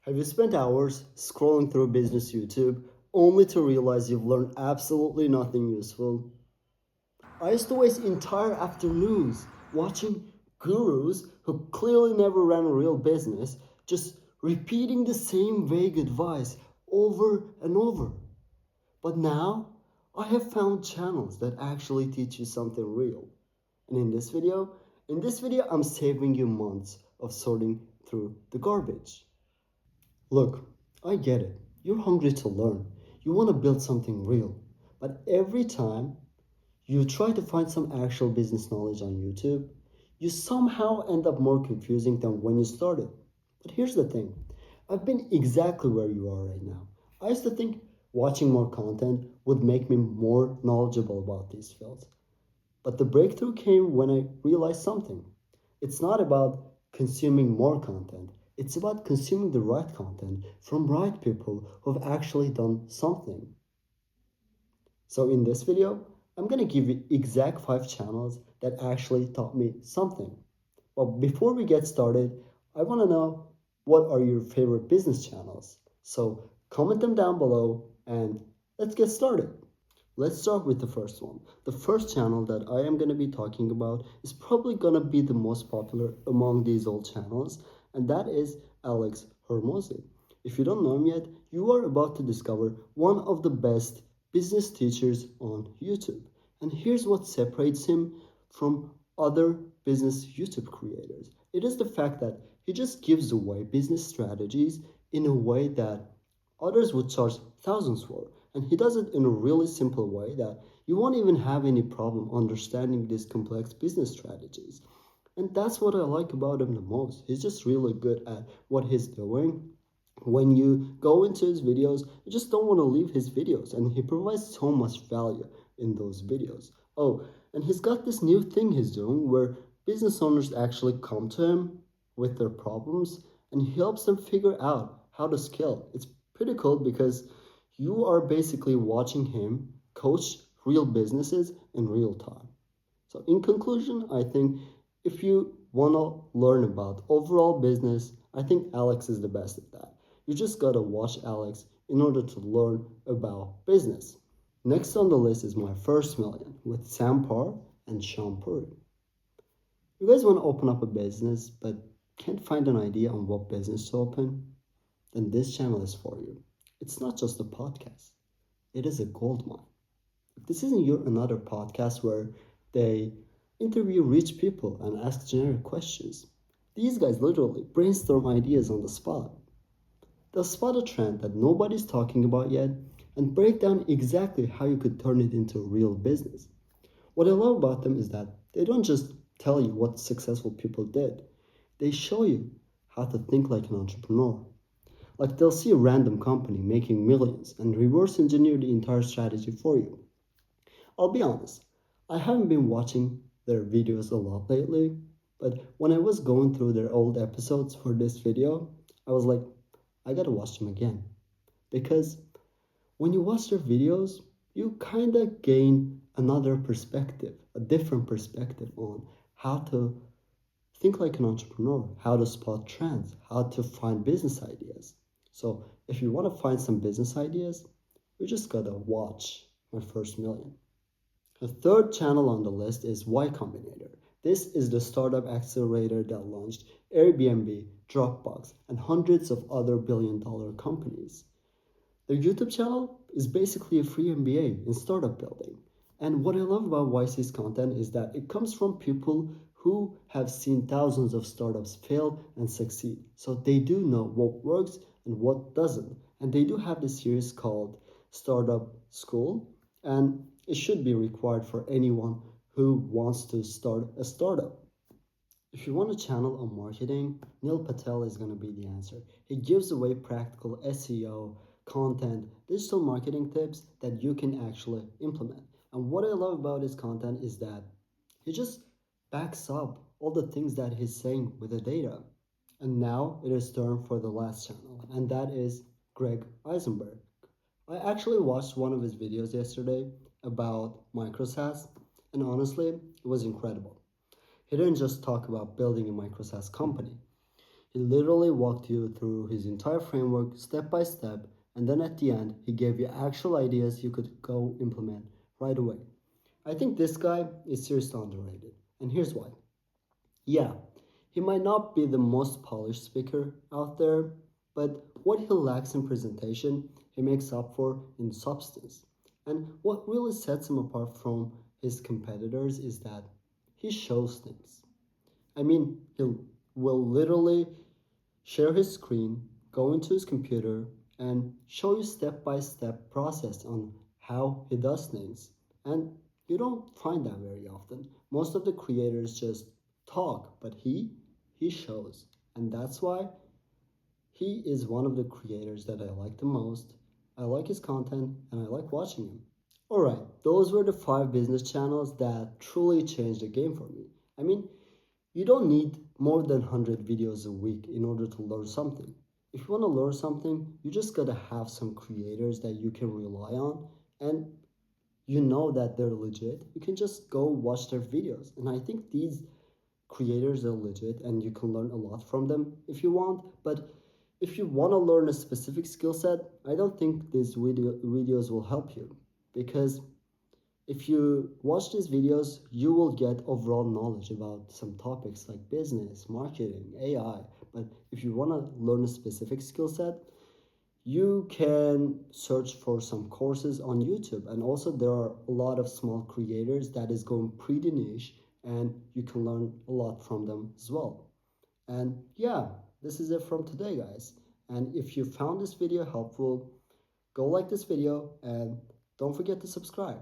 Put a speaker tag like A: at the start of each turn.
A: Have you spent hours scrolling through business YouTube only to realize you've learned absolutely nothing useful? I used to waste entire afternoons watching gurus who clearly never ran a real business, just repeating the same vague advice over and over. But now, I have found channels that actually teach you something real. And in this video, I'm saving you months of sorting through the garbage. Look, I get it. You're hungry to learn. You want to build something real. But every time you try to find some actual business knowledge on YouTube, you somehow end up more confusing than when you started. But here's the thing, I've been exactly where you are right now. I used to think watching more content would make me more knowledgeable about these fields. But the breakthrough came when I realized something. It's not about consuming more content, it's about consuming the right content from right people who have actually done something. So in this video, I'm gonna give you exact 5 channels that actually taught me something. But before we get started, I wanna know what are your favorite business channels? So comment them down below and let's get started. Let's start with the first one. The first channel that I am gonna be talking about is probably gonna be the most popular among these old channels, and that is Alex Hormozi. If you don't know him yet, you are about to discover one of the best business teachers on YouTube. And here's what separates him from other business YouTube creators. It is the fact that he just gives away business strategies in a way that others would charge thousands for. And he does it in a really simple way that you won't even have any problem understanding these complex business strategies. And that's what I like about him the most. He's just really good at what he's doing. When you go into his videos, you just don't want to leave his videos, and he provides so much value in those videos. Oh, and he's got this new thing he's doing where business owners actually come to him with their problems and he helps them figure out how to scale. It's pretty cool because you are basically watching him coach real businesses in real time. So, in conclusion, I think if you want to learn about overall business, I think Alex is the best at that. You just gotta watch Alex in order to learn about business. Next on the list is My First Million with Sam Parr and Sean Puri. You guys want to open up a business but can't find an idea on what business to open? Then this channel is for you. It's not just a podcast, it is a gold mine. This isn't your another podcast where they interview rich people and ask generic questions. These guys literally brainstorm ideas on the spot. They'll spot a trend that nobody's talking about yet and break down exactly how you could turn it into a real business. What I love about them is that they don't just tell you what successful people did, they show you how to think like an entrepreneur. Like they'll see a random company making millions and reverse engineer the entire strategy for you. I'll be honest, I haven't been watching their videos a lot lately, but when I was going through their old episodes for this video, I was like, I gotta watch them again. Because when you watch their videos, you kind of gain another perspective, a different perspective on how to think like an entrepreneur, how to spot trends, how to find business ideas. So if you want to find some business ideas, you just gotta watch My First Million. The third channel on the list is Y Combinator. This is the startup accelerator that launched Airbnb, Dropbox, and hundreds of other billion-dollar companies. Their YouTube channel is basically a free MBA in startup building. And what I love about YC's content is that it comes from people who have seen thousands of startups fail and succeed. So they do know what works and what doesn't. And they do have this series called Startup School, and it should be required for anyone who wants to start a startup. If you want a channel on marketing, Neil Patel is going to be the answer. He gives away practical SEO, content, digital marketing tips that you can actually implement. And what I love about his content is that he just backs up all the things that he's saying with the data. And now it is turn for the last channel, and that is Greg Eisenberg. I actually watched one of his videos yesterday about microsas, and honestly, it was incredible. He didn't just talk about building a micro SaaS company. He literally walked you through his entire framework step by step, and then at the end, he gave you actual ideas you could go implement right away. I think this guy is seriously underrated, and here's why. Yeah, he might not be the most polished speaker out there, but what he lacks in presentation, he makes up for in substance. And what really sets him apart from his competitors is that he shows things. I mean, he will literally share his screen, go into his computer, and show you step by step process on how he does things. And you don't find that very often. Most of the creators just talk, but he shows. And that's why he is one of the creators that I like the most. I like his content and I like watching him. Alright, those were the 5 business channels that truly changed the game for me. I mean, you don't need more than 100 videos a week in order to learn something. If you want to learn something, you just gotta have some creators that you can rely on and you know that they're legit. You can just go watch their videos. And I think these creators are legit and you can learn a lot from them if you want. But if you want to learn a specific skill set, I don't think these videos will help you because if you watch these videos, you will get overall knowledge about some topics like business, marketing, AI. But if you want to learn a specific skill set, you can search for some courses on YouTube. And also there are a lot of small creators that is going pretty niche and you can learn a lot from them as well. And yeah, this is it from today, guys. And if you found this video helpful, go like this video and don't forget to subscribe.